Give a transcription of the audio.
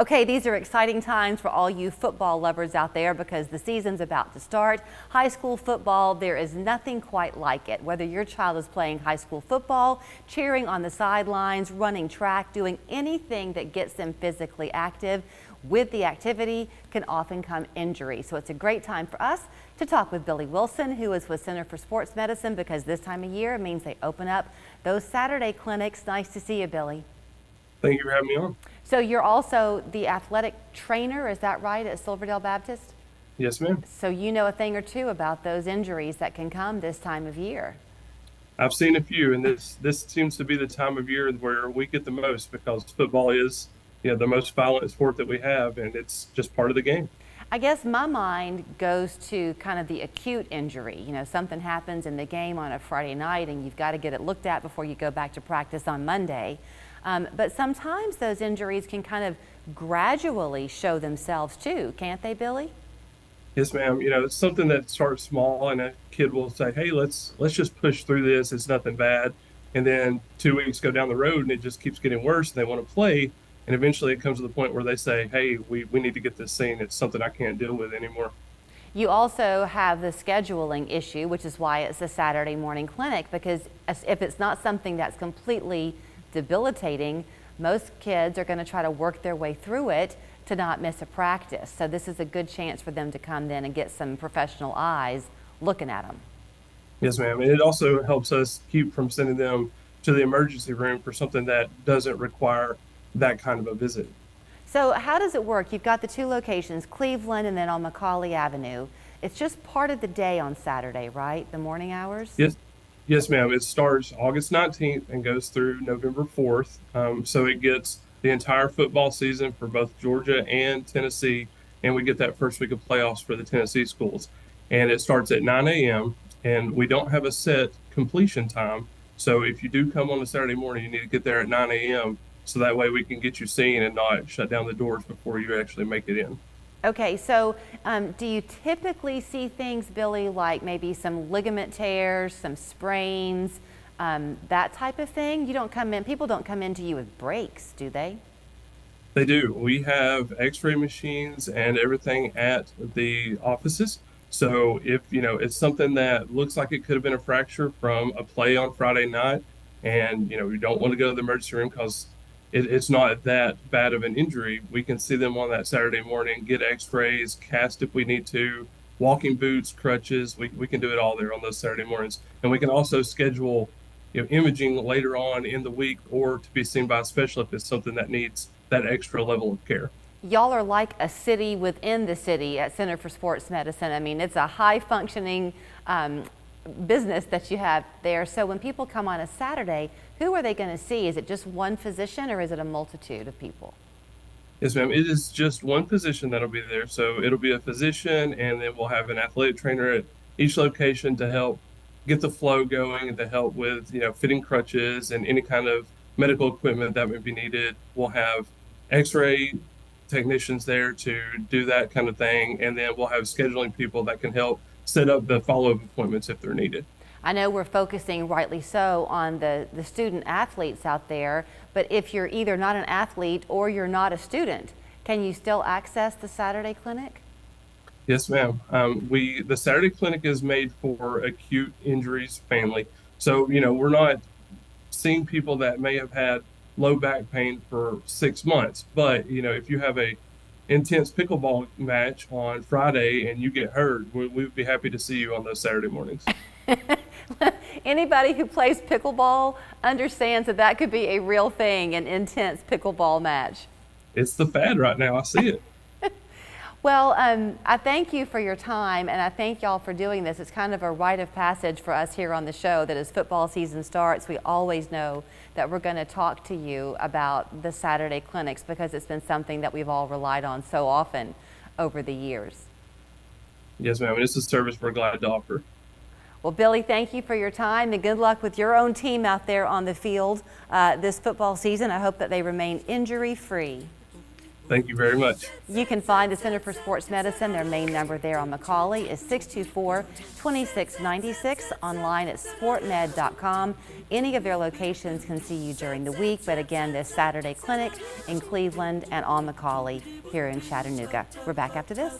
Okay, these are exciting times for all you football lovers out there because the season's about to start. High school football, there is nothing quite like it. Whether your child is playing high school football, cheering on the sidelines, running track, doing anything that gets them physically active, with the activity can often come injury. So it's a great time for us to talk with Billy Wilson, who is with Center for Sports Medicine, because this time of year means they open up those Saturday clinics. Nice to see you, Billy. Thank you for having me on. So you're also the athletic trainer, is that right, at Silverdale Baptist? Yes, ma'am. So you know a thing or two about those injuries that can come this time of year. I've seen a few, and this seems to be the time of year where we get the most because football is, the most violent sport that we have, and it's just part of the game. I guess my mind goes to kind of the acute injury. You know, something happens in the game on a Friday night and you've got to get it looked at before you go back to practice on Monday. But sometimes those injuries can kind of gradually show themselves too, can't they, Billy? Yes, ma'am. It's something that starts small, and a kid will say, "Hey, let's just push through this. It's nothing bad." And then 2 weeks go down the road, and it just keeps getting worse. And they want to play, and eventually it comes to the point where they say, "Hey, we need to get this seen. It's something I can't deal with anymore." You also have the scheduling issue, which is why it's a Saturday morning clinic, because if it's not something that's completely debilitating, most kids are going to try to work their way through it to not miss a practice. So this is a good chance for them to come in and get some professional eyes looking at them. Yes, ma'am. And it also helps us keep from sending them to the emergency room for something that doesn't require that kind of a visit. So how does it work? You've got the two locations, Cleveland and then on Macaulay Avenue. It's just part of the day on Saturday, right? The morning hours? Yes. Yes, ma'am. It starts August 19th and goes through November 4th. So it gets the entire football season for both Georgia and Tennessee. And we get that first week of playoffs for the Tennessee schools. And it starts at 9 a.m. And we don't have a set completion time. So if you do come on a Saturday morning, you need to get there at 9 a.m. So that way we can get you seen and not shut down the doors before you actually make it in. Okay, so do you typically see things, Billy, like maybe some ligament tears, some sprains, that type of thing? You don't come in, people don't come into you with breaks, do they? They do. We have x-ray machines and everything at the offices. So if, it's something that looks like it could have been a fracture from a play on Friday night and, you don't want to go to the emergency room because it's not that bad of an injury, we can see them on that Saturday morning, get x-rays, cast if we need to, walking boots, crutches. We can do it all there on those Saturday mornings. And we can also schedule, imaging later on in the week or to be seen by a specialist if it's something that needs that extra level of care. Y'all are like a city within the city at Center for Sports Medicine. I mean, it's a high functioning business that you have there. So when people come on a Saturday, who are they going to see? Is it just one physician or is it a multitude of people? Yes, ma'am. It is just one physician that'll be there. So it'll be a physician, and then we'll have an athletic trainer at each location to help get the flow going and to help with, fitting crutches and any kind of medical equipment that may be needed. We'll have x-ray technicians there to do that kind of thing. And then we'll have scheduling people that can help set up the follow-up appointments if they're needed. I know we're focusing rightly so on the student athletes out there, but if you're either not an athlete or you're not a student, can you still access the Saturday clinic? Yes, ma'am. The Saturday clinic is made for acute injuries family. So, we're not seeing people that may have had low back pain for 6 months, but, if you have a intense pickleball match on Friday and you get hurt, we'd be happy to see you on those Saturday mornings. Anybody who plays pickleball understands that that could be a real thing, an intense pickleball match. It's the fad right now. I see it. Well, I thank you for your time, and I thank y'all for doing this. It's kind of a rite of passage for us here on the show that as football season starts, we always know that we're going to talk to you about the Saturday clinics because it's been something that we've all relied on so often over the years. Yes, ma'am. It's a service we're glad to offer. Well, Billy, thank you for your time and good luck with your own team out there on the field this football season. I hope that they remain injury-free. Thank you very much. You can find the Center for Sports Medicine. Their main number there on McCauley is 624-2696, online at sportmed.com. Any of their locations can see you during the week, but again, this Saturday clinic in Cleveland and on McCauley here in Chattanooga. We're back after this.